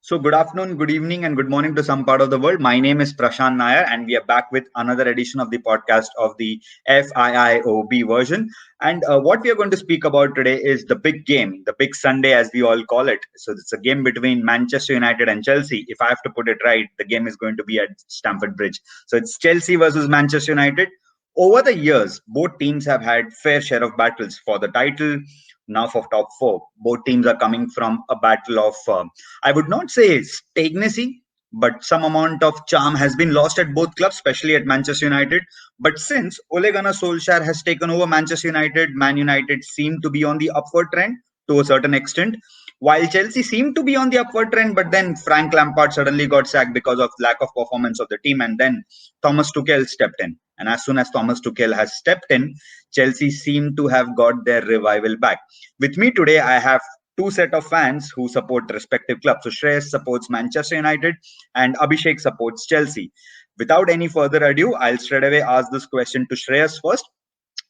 So, good afternoon, good evening, and good morning to some part of the world. My name is Prashant Nair, and we are back with another edition of the podcast of the FIIOB version. And what we are going to speak about today is the big game, the big Sunday, as we all call it. So, it's a game between Manchester United and Chelsea. If I have to put it right, the game is going to be at Stamford Bridge. So, it's Chelsea versus Manchester United. Over the years, both teams have had fair share of battles for the title. Now, for top four, both teams are coming from a battle of I would not say stagnancy, but some amount of charm has been lost at both clubs, especially at Manchester United. But since Ole Gunnar Solskjaer has taken over Manchester United, Man United seem to be on the upward trend to a certain extent, while Chelsea seemed to be on the upward trend. But then Frank Lampard suddenly got sacked because of lack of performance of the team, and then Thomas Tuchel stepped in. And as soon as Thomas Tuchel has stepped in, Chelsea seem to have got their revival back. With me today, I have two set of fans who support respective clubs. So Shreyas supports Manchester United and Abhishek supports Chelsea. Without any further ado, I'll straight away ask this question to Shreyas first.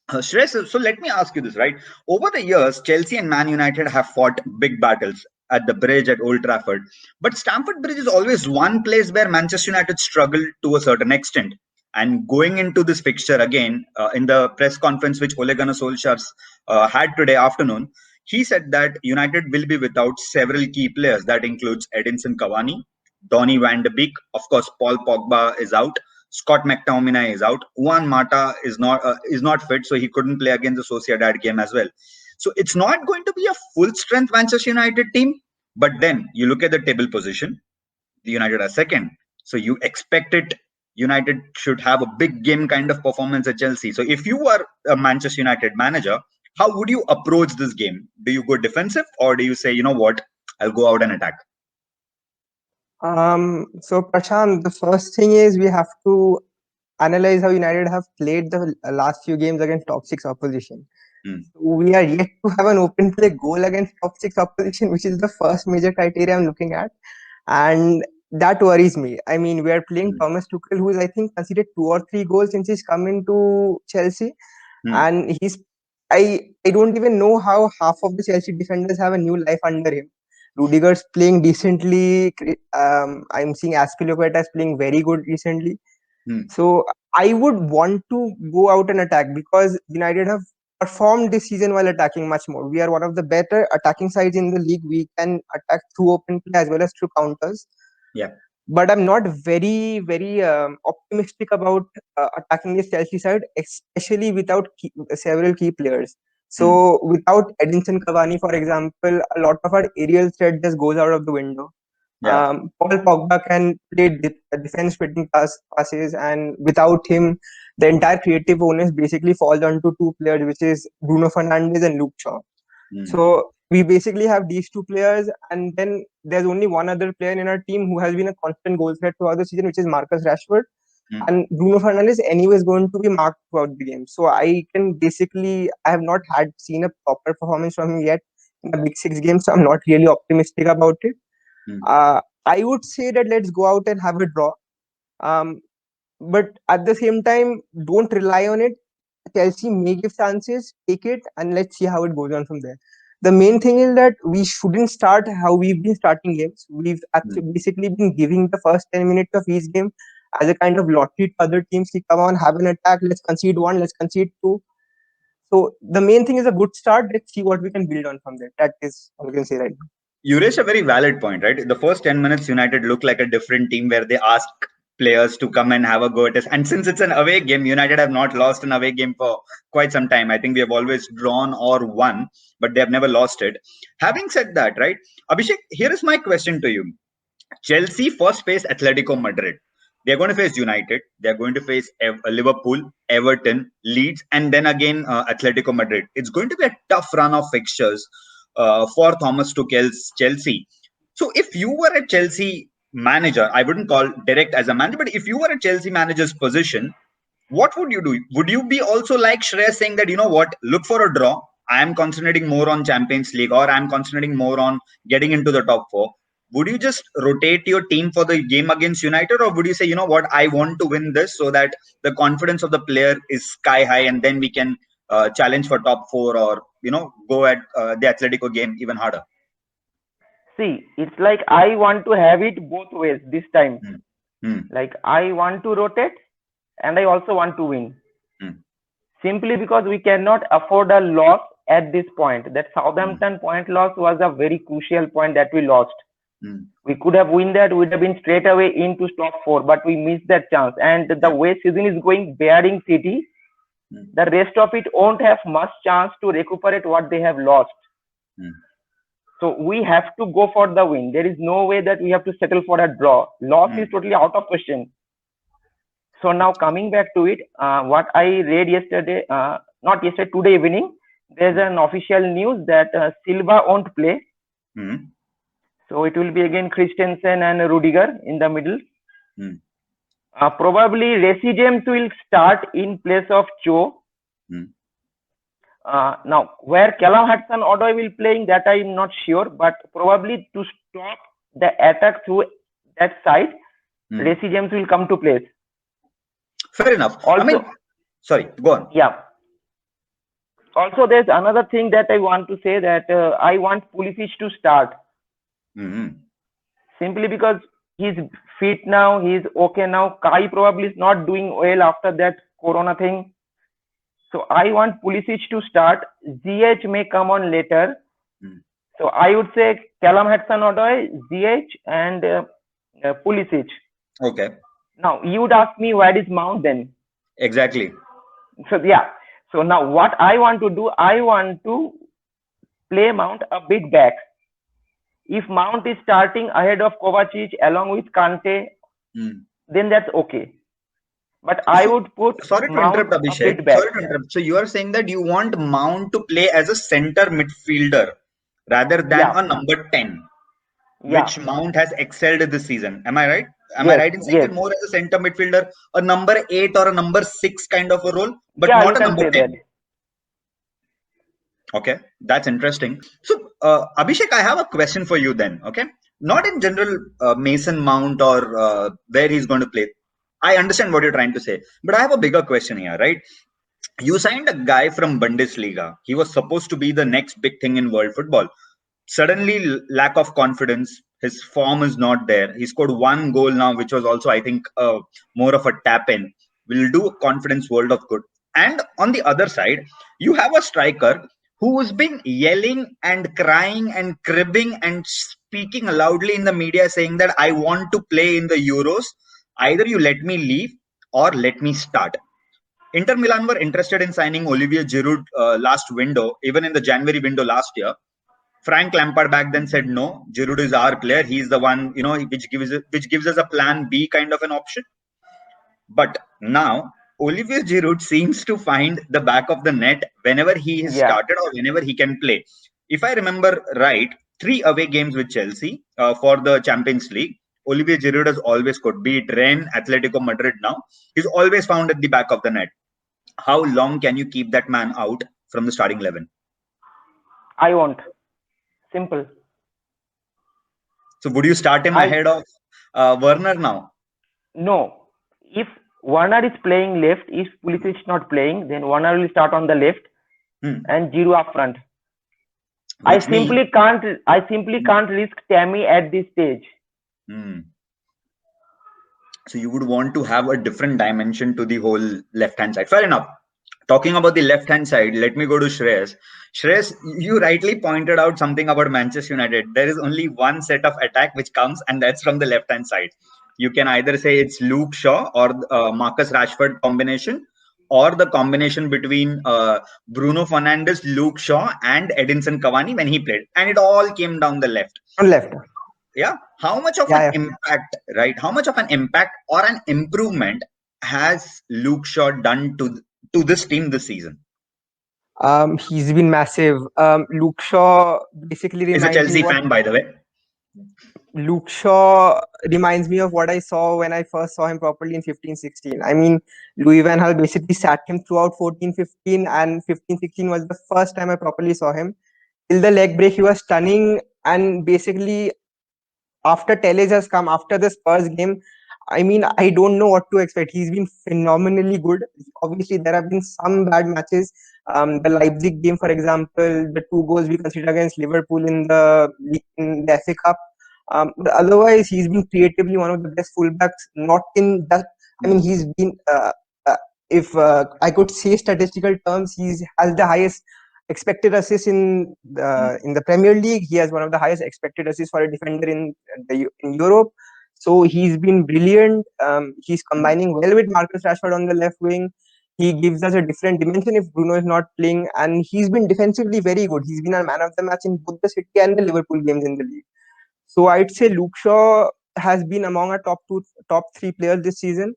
Shreyas, so let me ask you this, right? Over the years, Chelsea and Man United have fought big battles at the bridge at Old Trafford. But Stamford Bridge is always one place where Manchester United struggled to a certain extent. And going into this fixture again, in the press conference which Ole Gunnar Solskjaer had today afternoon, he said that United will be without several key players. That includes Edinson Cavani, Donny van de Beek, of course, Paul Pogba is out, Scott McTominay is out, Juan Mata is not fit, so he couldn't play against the Sociedad game as well. So it's not going to be a full strength Manchester United team. But then you look at the table position, the United are second. So you expect it. United should have a big game kind of performance at Chelsea. So if you are a Manchester United manager, how would you approach this game? Do you go defensive or do you say, you know what, I'll go out and attack? So Prashant, the first thing is we have to analyze how United have played the last few games against top six opposition. Mm, We are yet to have an open play goal against top six opposition, which is the first major criteria I'm looking at, and that worries me. I mean, we are playing mm, Thomas Tuchel, who is I think conceded 2 or 3 goals since he's come into Chelsea, mm, and I don't even know how half of the Chelsea defenders have a new life under him. Rudiger's playing decently. I'm seeing Aspilicueta is playing very good recently. mm, So I would want to go out and attack because United have performed this season while attacking much more. We are one of the better attacking sides in the league. We can attack through open play as well as through counters. yeah. But I'm not very optimistic about attacking this Chelsea side, especially without several key players. Mm, So without Edinson Cavani, for example, a lot of our aerial threat just goes out of the window. yeah. Paul Pogba can play defense fitting passes, and without him, the entire creative onus basically falls onto two players, which is Bruno Fernandes and Luke Shaw. Mm, So we basically have these two players, and then there's only one other player in our team who has been a constant goal threat throughout the season, which is Marcus Rashford. mm, And Bruno Fernandes anyway is going to be marked throughout the game. So I have not had seen a proper performance from him yet in the big six games, so I'm not really optimistic about it. mm. I would say that let's go out and have a draw. Um, but at the same time, don't rely on it. Chelsea may give chances, take it, and let's see how it goes on from there. The main thing is that we shouldn't start how we've been starting games. We've Mm. actually basically been giving the first 10 minutes of each game as a kind of lottery to other teams. Ki, come on, have an attack, let's concede one, let's concede two. So the main thing is a good start. Let's see what we can build on from there. That is all we can say right now. You raised a very valid point, right? The first 10 minutes, United look like a different team where they ask players to come and have a go at us. And since it's an away game, United have not lost an away game for quite some time. I think we have always drawn or won, but they have never lost it. Having said that, right, Abhishek, here is my question to you. Chelsea first face Atletico Madrid. They're going to face United. They're going to face Liverpool, Everton, Leeds, and then again Atletico Madrid. It's going to be a tough run of fixtures for Thomas Tuchel's Chelsea. So if you were a Chelsea manager, I wouldn't call direct as a manager, but if you were a Chelsea manager's position, what would you do? Would you be also like Shreya saying that, you know what, look for a draw? I am concentrating more on Champions League or I'm concentrating more on getting into the top four. Would you just rotate your team for the game against United, or would you say, you know what, I want to win this so that the confidence of the player is sky high and then we can challenge for top four or, go at the Atletico game even harder? See, it's like I want to have it both ways this time. Hmm. Hmm. Like I want to rotate and I also want to win. Hmm. Simply because we cannot afford a loss at this point. That Hmm. Southampton point loss was a very crucial point that we lost. Hmm. We could have won that, would have been straight away into top four, but we missed that chance. And the Yeah. way season is going, bearing City, Hmm. the rest of it won't have much chance to recuperate what they have lost. Hmm. So we have to go for the win. There is no way that we have to settle for a draw. Loss Hmm. is totally out of question. So now coming back to it, what I read yesterday, not yesterday, today evening, there's an official news that Silva won't play. Hmm. So it will be again Christensen and Rudiger in the middle. Hmm. Probably Reece James will start in place of Cho. Hmm. Now, where Callum Hudson-Odoi will playing, that I'm not sure, but probably to stop the attack through that side, Hmm. Reece James will come to place. Fair enough. I mean, Also, sorry, go on. yeah. Also, there's another thing that I want to say, that I want Pulisic to start Hmm. simply because he's fit now, he's okay now. Kai probably is not doing well after that Corona thing. So I want Pulisic to start. ZH may come on later. Hmm. So I would say Callum Hudson-Odoi, ZH, and Pulisic. Okay, Now you would ask me, where is Mount then? exactly. So yeah. So now what I want to do, I want to play Mount a bit back. If Mount is starting ahead of Kovacic along with Kante, Hmm. then that's okay. But I So, would put sorry to Mount interrupt, a Abhishek. bit back. Sorry to interrupt. So, you are saying that you want Mount to play as a center midfielder rather than Yeah, a number 10, yeah, which Mount has excelled this season. Am I right? Am I yes, right in saying yes. that more as a center midfielder, a number 8 or a number 6 kind of a role, but Yeah, you not a can number say that. 10? Okay, that's interesting. So, Abhishek, I have a question for you then. Okay, not in general, Mason Mount or where he's going to play. I understand what you're trying to say, but I have a bigger question here, right? You signed a guy from Bundesliga. He was supposed to be the next big thing in world football. Suddenly, lack of confidence. His form is not there. He scored one goal now, which was also, I think, more of a tap in. Will do confidence world of good. And on the other side, you have a striker who's been yelling and crying and cribbing and speaking loudly in the media saying that I want to play in the Euros. Either you let me leave or let me start. Inter Milan were interested in signing Olivier Giroud last window, even in the January window last year. Frank Lampard back then said no. Giroud is our player. He's the one, which gives us a plan B kind of an option. But now Olivier Giroud seems to find the back of the net whenever he has Yeah, started or whenever he can play. If I remember right, 3 away games with Chelsea for the Champions League. Olivier Giroud has always scored, be it Rennes, Atletico Madrid now. He's always found at the back of the net. How long can you keep that man out from the starting 11? I won't. Simple. So would you start him I ahead of Werner now? No. If Warner is playing left, if Pulisic is not playing, then Warner will start on the left Hmm. and Giroud up front. Which means, I simply can't risk Tammy at this stage. hmm. So you would want to have a different dimension to the whole left hand side. Fair enough. Talking about the left hand side, let me go to Shreyas. Shreyas, you rightly pointed out something about Manchester United. There is only one set of attack which comes, and that's from the left hand side. You can either say it's Luke Shaw or Marcus Rashford combination, or the combination between Bruno Fernandes, Luke Shaw, and Edinson Cavani when he played, and it all came down the left. On left. Yeah, how much of Yeah, an yeah. impact, right? How much of an impact or an improvement has Luke Shaw done to this team this season? He's been massive. Luke Shaw basically Is a reminds me Chelsea what fan, by the way. Luke Shaw reminds me of what I saw when I first saw him properly in 15-16. I mean, Louis Van Gaal basically sat him throughout 14-15, and 15-16 was the first time I properly saw him. Till the leg break, he was stunning, and basically after Tellez has come, after the Spurs game, I mean, I don't know what to expect. He's been phenomenally good. Obviously, there have been some bad matches. The Leipzig game, for example, the 2 goals we considered against Liverpool in the FA Cup. But otherwise, he's been creatively one of the best fullbacks. Not in that. I mean, he's been. If I could say statistical terms, he has the highest expected assists in the Premier League. He has one of the highest expected assists for a defender in Europe. So he's been brilliant. He's combining well with Marcus Rashford on the left wing. He gives us a different dimension if Bruno is not playing, and he's been defensively very good. He's been a man of the match in both the City and the Liverpool games in the league. So I'd say Luke Shaw has been among our top three players this season.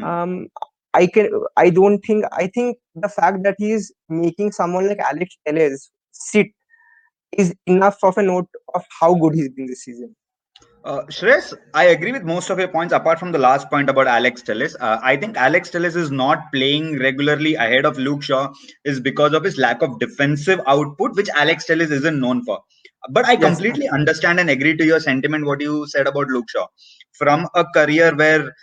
Um, I think the fact that he's making someone like Alex Telles sit is enough of a note of how good he's been this season. Shreyas, I agree with most of your points apart from the last point about Alex Telles. I think Alex Telles is not playing regularly ahead of Luke Shaw is because of his lack of defensive output, which Alex Telles isn't known for. But I completely understand and agree to your sentiment, what you said about Luke Shaw. From a career where,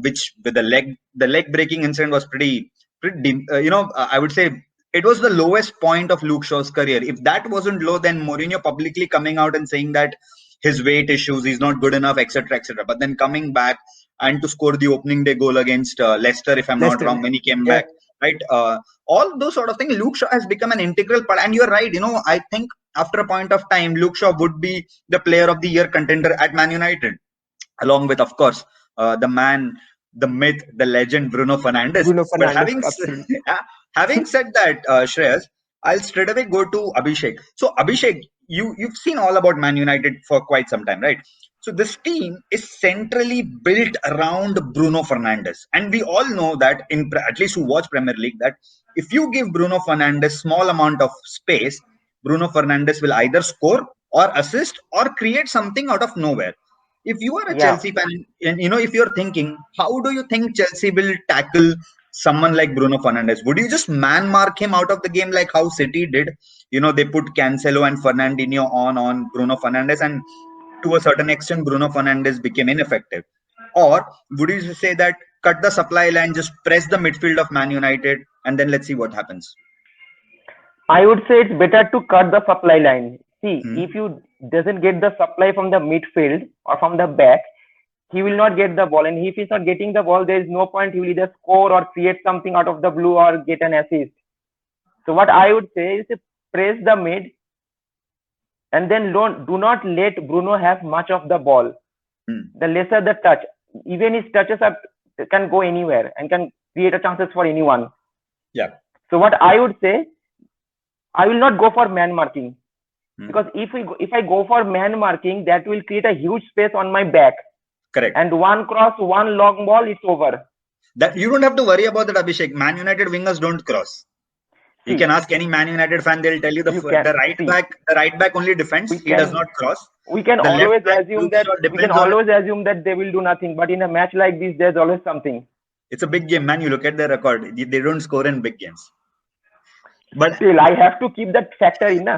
which with the leg breaking incident was pretty, I would say it was the lowest point of Luke Shaw's career. If that wasn't low, then Mourinho publicly coming out and saying that his weight issues, he's not good enough, etc., etc. But then coming back and to score the opening day goal against Leicester, if I'm not wrong, when he came back, right? All those sort of things, Luke Shaw has become an integral part. And you're right, I think after a point of time, Luke Shaw would be the player of the year contender at Man United, along with, of course, the man, the myth, the legend, Bruno Fernandes. But having said that, Shreyas, I'll straight away go to Abhishek. So Abhishek, you've seen all about Man United for quite some time, right? So this team is centrally built around Bruno Fernandes, and we all know that at least who watch Premier League, that if you give Bruno Fernandes small amount of space, Bruno Fernandes will either score or assist or create something out of nowhere. If you are a Chelsea fan, and if you're thinking, how do you think Chelsea will tackle someone like Bruno Fernandes? Would you just man mark him out of the game like how City did? They put Cancelo and Fernandinho on Bruno Fernandes, and to a certain extent, Bruno Fernandes became ineffective. Or would you say that cut the supply line, just press the midfield of Man United, and then let's see what happens? I would say it's better to cut the supply line. See, if you doesn't get the supply from the midfield or from the back, he will not get the ball. And if he's not getting the ball, there is no point. He will either score or create something out of the blue or get an assist. So what I would say is to press the mid, and then do not let Bruno have much of the ball. The lesser the touch, even his touches can go anywhere and can create a chances for anyone. Yeah. So what I would say, I will not go for man marking, because if I go for man marking, that will create a huge space on my back. Correct. And one cross, one long ball, it's over. That you don't have to worry about that, Abhishek. Man United wingers don't cross. You can ask any Man United fan; they'll tell you the right back only defends. He does not cross. We can always assume that they will do nothing, but in a match like this, there's always something. It's a big game, man. You look at their record; they don't score in big games. But still, I have to keep that factor in.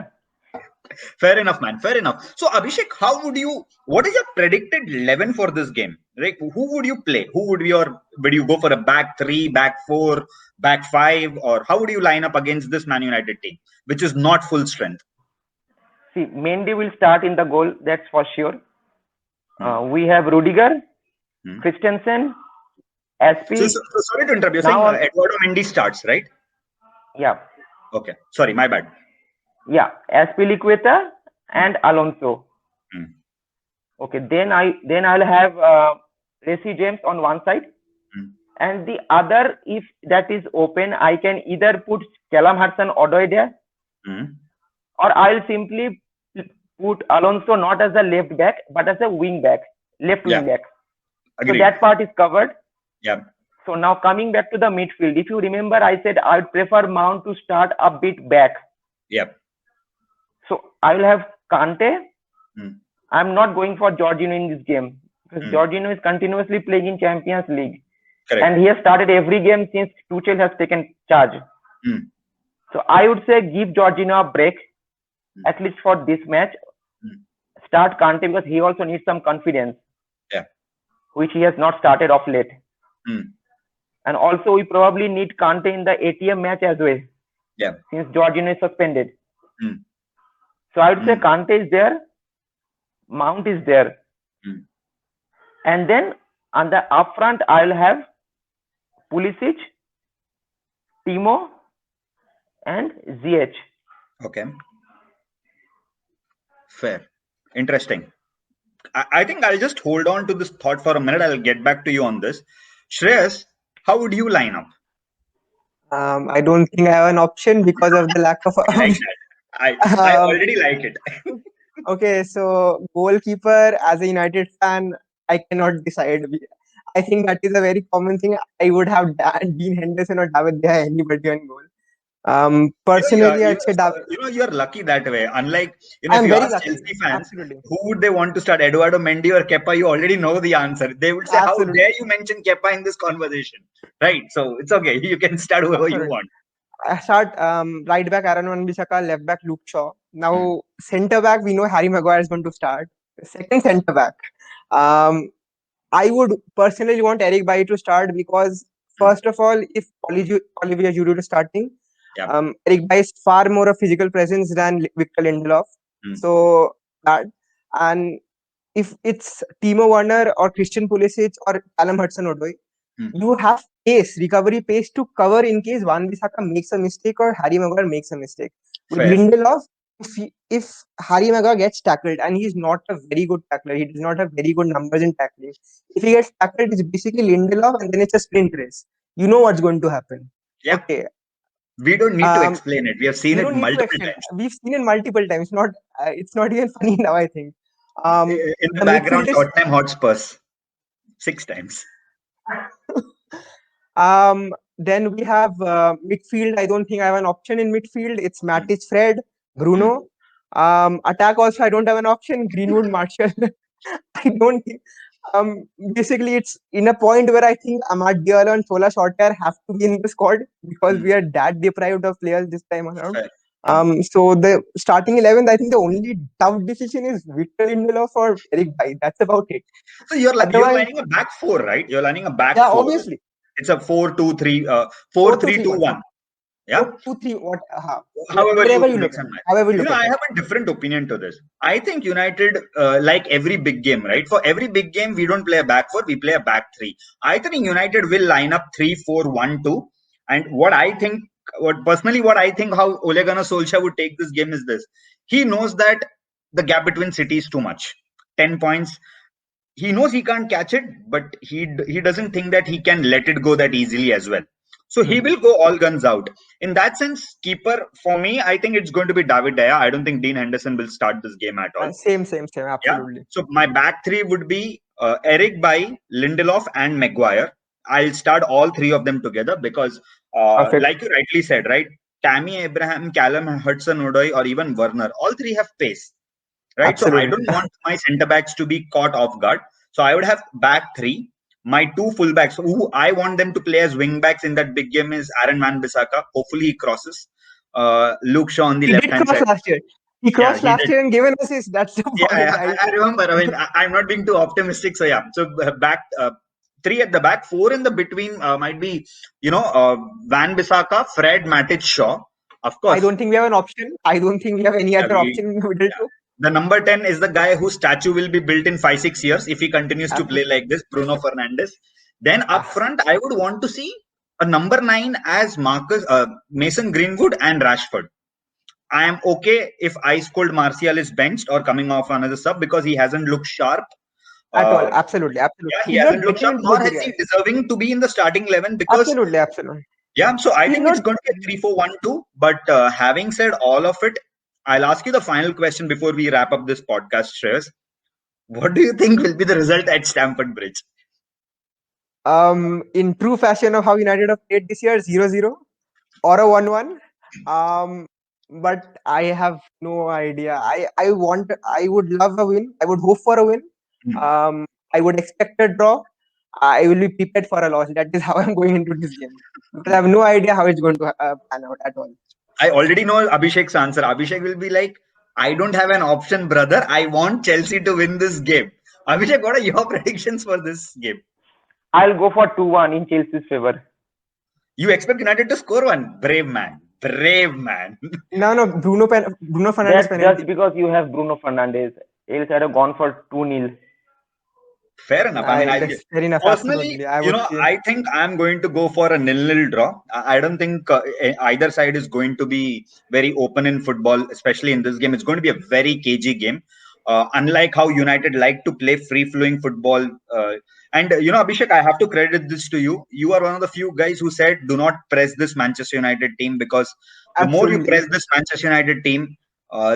Fair enough, man. Fair enough. So, Abhishek, what is your predicted 11 for this game? Like, who would you play? Would you go for a back 3, back 4, back 5, or how would you line up against this Man United team, which is not full strength? See, Mendy will start in the goal, that's for sure. We have Rudiger, Christensen, Aspi. So, sorry to interrupt. You're saying Eduardo Mendy starts, right? Yeah. Okay. Sorry, my bad. Yeah, Azpilicueta and Alonso. Okay, then I'll have Reece James on one side, and the other, if that is open, I can either put Callum Hudson-Odoi there, or I'll simply put Alonso not as a left back but as a wing back, left wing back. Agreed. So that part is covered. Yeah. So now coming back to the midfield, if you remember, I said I would prefer Mount to start a bit back. Yep. So I will have Kante. I'm not going for Jorginho in this game, because Jorginho is continuously playing in Champions League. Correct. And he has started every game since Tuchel has taken charge. So I would say give Jorginho a break, at least for this match. Start Kante, because he also needs some confidence. Yeah. which he has not started of late. Hmm. And also, we probably need Kante in the ATM match as well. Yeah. Since Jorginho is suspended. Hmm. So I would say Hmm. Kante is there, Mount is there. Hmm. And then on the upfront, I'll have Pulisic, Timo, and ZH. Okay. Fair. Interesting. I think I'll just hold on to this thought for a minute. I'll get back to you on this. Shreyas, how would you line up? I don't think I have an option because of the lack of. I like that. I already like it. Okay, so goalkeeper as a United fan, I cannot decide. I think that is a very common thing. I would have Dean Henderson or David De Gea, anybody on goal. Personally, I'd say David. You're lucky that way. Unlike, if I'm you very ask lucky. Chelsea fans, Absolutely. who would they want to start, Eduardo Mendy or Kepa? You already know the answer. They would say, Absolutely. how dare you mention Kepa in this conversation? Right? So it's okay. You can start whoever you Absolutely. want. I start right back Aaron Wan-Bissaka, left back Luke Shaw. Now centre back, we know Harry Maguire is going to start. Second centre back, I would personally want Eric Bailly to start because first of all, if Olivier Giroud is starting, Yeah. Eric Bailly is far more of physical presence than Victor Lindelof. So that, and if it's Timo Werner or Christian Pulisic or Callum Hudson-Odoi, you have pace, recovery pace to cover in case Wan-Bissaka makes a mistake or Harry Maguire makes a mistake. With Fair. Lindelof, if Harry Maguire gets tackled and he's not a very good tackler, he does not have very good numbers in tackling. If he gets tackled, it's basically Lindelof and then it's a sprint race. You know what's going to happen. Yeah. Okay. We don't need to explain it. We have seen it multiple times. We've seen it multiple times. Not it's not even funny now, I think. In the background, Tottenham Hotspurs 6 times. Then we have midfield. I don't think I have an option in midfield. It's Matic, Fred, Bruno. Attack also, I don't have an option. Greenwood, Martial. I don't think. Basically, it's in a point where I think Amad Diallo and Sola Solskjaer have to be in the squad because we are that deprived of players this time around. So the starting 11th, I think the only tough decision is Victor Lindelof or Eric Bailly. That's about it. So you're lining a back four, right? You're lining a back four. Yeah, obviously. It's a 4-2-3, 4-3-2-1. Yeah. 4-2-3. What? However you look at it. I have a different opinion to this. I think United, like every big game, right? For every big game, we don't play a back four, we play a back three. I think United will line up 3-4-1-2. And what I think how Ole Gunnar Solskjaer would take this game is this. He knows that the gap between City is too much. 10 points. He knows he can't catch it, but he doesn't think that he can let it go that easily as well. So he will go all guns out. In that sense, keeper, for me, I think it's going to be David De Gea. I don't think Dean Henderson will start this game at all. Same, absolutely. Yeah? So my back three would be Eric Bailly, Lindelof, and Maguire. I'll start all three of them together because, like you rightly said, right? Tammy Abraham, Callum Hudson-Odoi, or even Werner, all three have pace. Right. Absolutely. So I don't want my centre backs to be caught off guard. So I would have back three. My two fullbacks, who I want them to play as wing backs in that big game, is Aaron Wan-Bissaka. Hopefully he crosses. Luke Shaw on the left hand side. Last year. He crossed last year and given assist. That's the problem. I remember. I mean, I'm not being too optimistic. So yeah. So back three at the back, four in the between might be Wan-Bissaka, Fred, Matic, Shaw. Of course. I don't think we have an option. I don't think we have any other option in the middle too. The number 10 is the guy whose statue will be built in 5-6 years if he continues to play like this, Bruno Fernandes. Then up front, I would want to see a number 9 as Mason Greenwood and Rashford. I am okay if Ice Cold Martial is benched or coming off another sub because he hasn't looked sharp. At all. Absolutely. Yeah, he hasn't looked sharp, nor has he deserving to be in the starting 11 because... Absolutely. Yeah, so I think it's going to be a 3-4-1-2. But having said all of it, I'll ask you the final question before we wrap up this podcast, Shreyas. What do you think will be the result at Stamford Bridge? In true fashion of how United have played this year, 0-0 or a 1-1. But I have no idea. I would love a win. I would hope for a win. I would expect a draw. I will be prepared for a loss. That is how I'm going into this game. Because I have no idea how it's going to pan out at all. I already know Abhishek's answer. Abhishek will be like, I don't have an option, brother. I want Chelsea to win this game. Abhishek, what are your predictions for this game? I'll go for 2-1 in Chelsea's favor. You expect United to score one? Brave man. Brave man. No, Bruno Fernandes That's penalty. just because you have Bruno Fernandes. Else I'd have gone for 2-0. Fair enough. I mean, That's fair enough. personally, Absolutely, I would say. I think I'm going to go for a 0-0 draw. I don't think either side is going to be very open in football, especially in this game. It's going to be a very cagey game. Unlike how United like to play free-flowing football. And Abhishek, I have to credit this to you. You are one of the few guys who said, "Do not press this Manchester United team because the more you Absolutely. press this Manchester United team,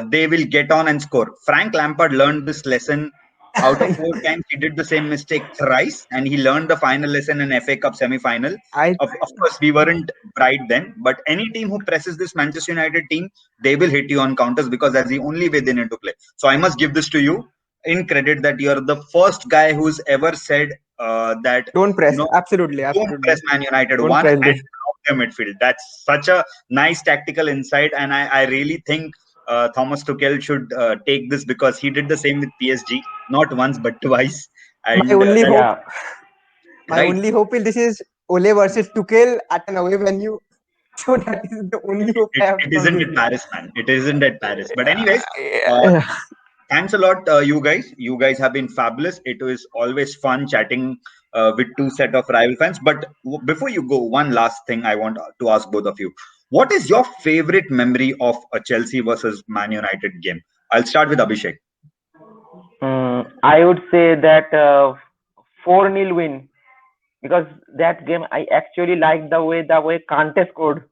they will get on and score." Frank Lampard learned this lesson. Out of 4 times, he did the same mistake thrice, and he learned the final lesson in FA Cup semi-final. I Of course, we weren't bright then, but any team who presses this Manchester United team, they will hit you on counters because that's the only way they need to play. So I must give this to you in credit that you're the first guy who's ever said that don't press. don't Absolutely. press Man United Don't one press and this. block their midfield. That's such a nice tactical insight, and I really think Thomas Tuchel should take this because he did the same with PSG, not once but twice. And My only hope. Yeah. My right. only hope is this is Ole versus Tuchel at an away venue. So that is the only hope I have. It isn't at Paris, man. It isn't at Paris. But anyways, thanks a lot, you guys. You guys have been fabulous. It was always fun chatting with two set of rival fans. But before you go, one last thing I want to ask both of you. What is your favorite memory of a Chelsea versus Man United game? I'll start with Abhishek. I would say that 4-0 win, because that game I actually liked the way Kante scored.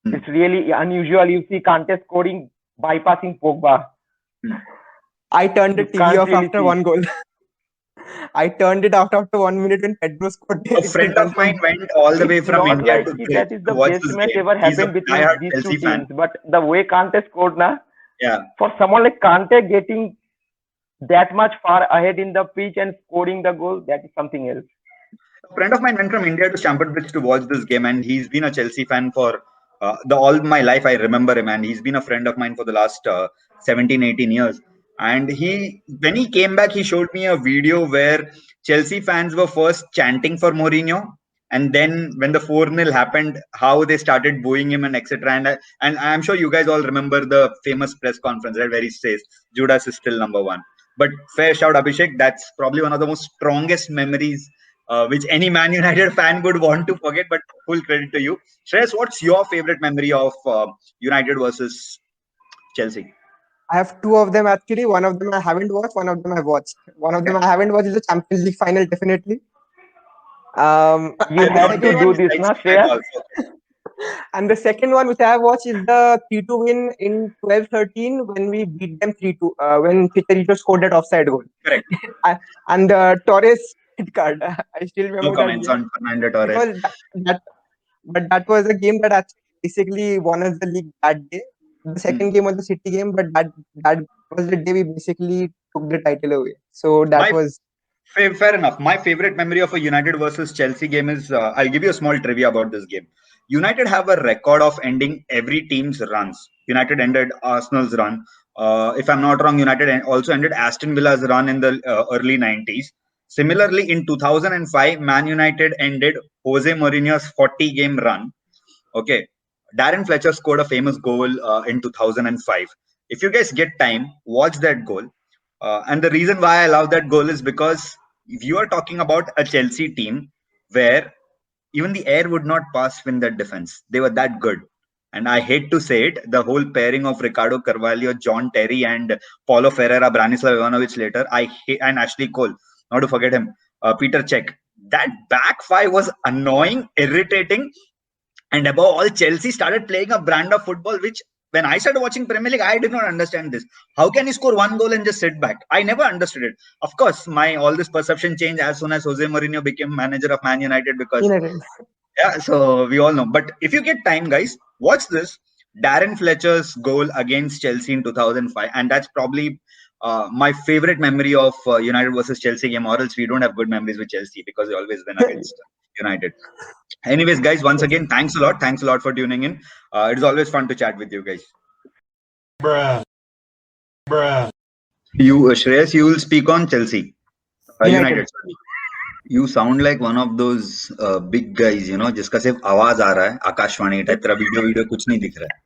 It's really unusual. You see Kante scoring bypassing Pogba. I turned the You TV can't off really after see. one goal. I turned it off after 1 minute when Pedro scored. A friend of mine went all the way It's from not India like to that is the watch best this match game. ever He's a happened between diehard these Chelsea two fan. teams. But the way Kante scored now, Yeah. for someone like Kante getting that much far ahead in the pitch and scoring the goal, that is something else. A friend of mine went from India to Stamford Bridge to watch this game, and he's been a Chelsea fan for all my life. I remember him, and he's been a friend of mine for the last 17, 18 years. And when he came back, he showed me a video where Chelsea fans were first chanting for Mourinho, and then when the 4-0 happened, how they started booing him and etc. And I'm sure you guys all remember the famous press conference, right, where he says Judas is still number one. But fair shout, Abhishek. That's probably one of the most strongest memories which any Man United fan would want to forget. But full credit to you. Shreyas, what's your favorite memory of United versus Chelsea? I have two of them actually. One of them I haven't watched. One of them I've watched. One of them I haven't watched is the Champions League final, definitely. You and the have to second do one, this, na, Shreya? and the second one which I have watched is the 3-2 win in 12-13 when we beat them 3-2. When Chicharito scored that offside goal. Correct. And the Torres red card. I still remember No comments on Fernando Torres. But that was a game that actually basically won us the league that day. The second game was the City game, but that was the day we basically took the title away. So that was fair enough. My favorite memory of a United versus Chelsea game is I'll give you a small trivia about this game. United have a record of ending every team's runs. United ended Arsenal's run. If I'm not wrong, United also ended Aston Villa's run in the early 90s. Similarly, in 2005, Man United ended Jose Mourinho's 40-game run. Okay. Darren Fletcher scored a famous goal in 2005. If you guys get time, watch that goal. And the reason why I love that goal is because if you are talking about a Chelsea team where even the air would not pass in that defense, they were that good. And I hate to say it, the whole pairing of Ricardo Carvalho, John Terry, and Paulo Ferreira, Branislav Ivanovic later, and Ashley Cole, not to forget him, Peter Cech. That back five was annoying, irritating, and above all, Chelsea started playing a brand of football which, when I started watching Premier League, I did not understand this. How can you score one goal and just sit back? I never understood it. Of course, all this perception changed as soon as Jose Mourinho became manager of Man United because, yeah, so we all know. But if you get time, guys, watch this. Darren Fletcher's goal against Chelsea in 2005, and that's probably my favorite memory of United versus Chelsea game, or else we don't have good memories with Chelsea because we always win against United. Anyways, guys, once again, thanks a lot. Thanks a lot for tuning in. It is always fun to chat with you guys. Bruh. You, Shreyas, you will speak on Chelsea. United. Sorry. You sound like one of those big guys, जिसका सिर्फ आवाज आ रहा है, Akashvani type, तेरा video कुछ नहीं दिख रहा है.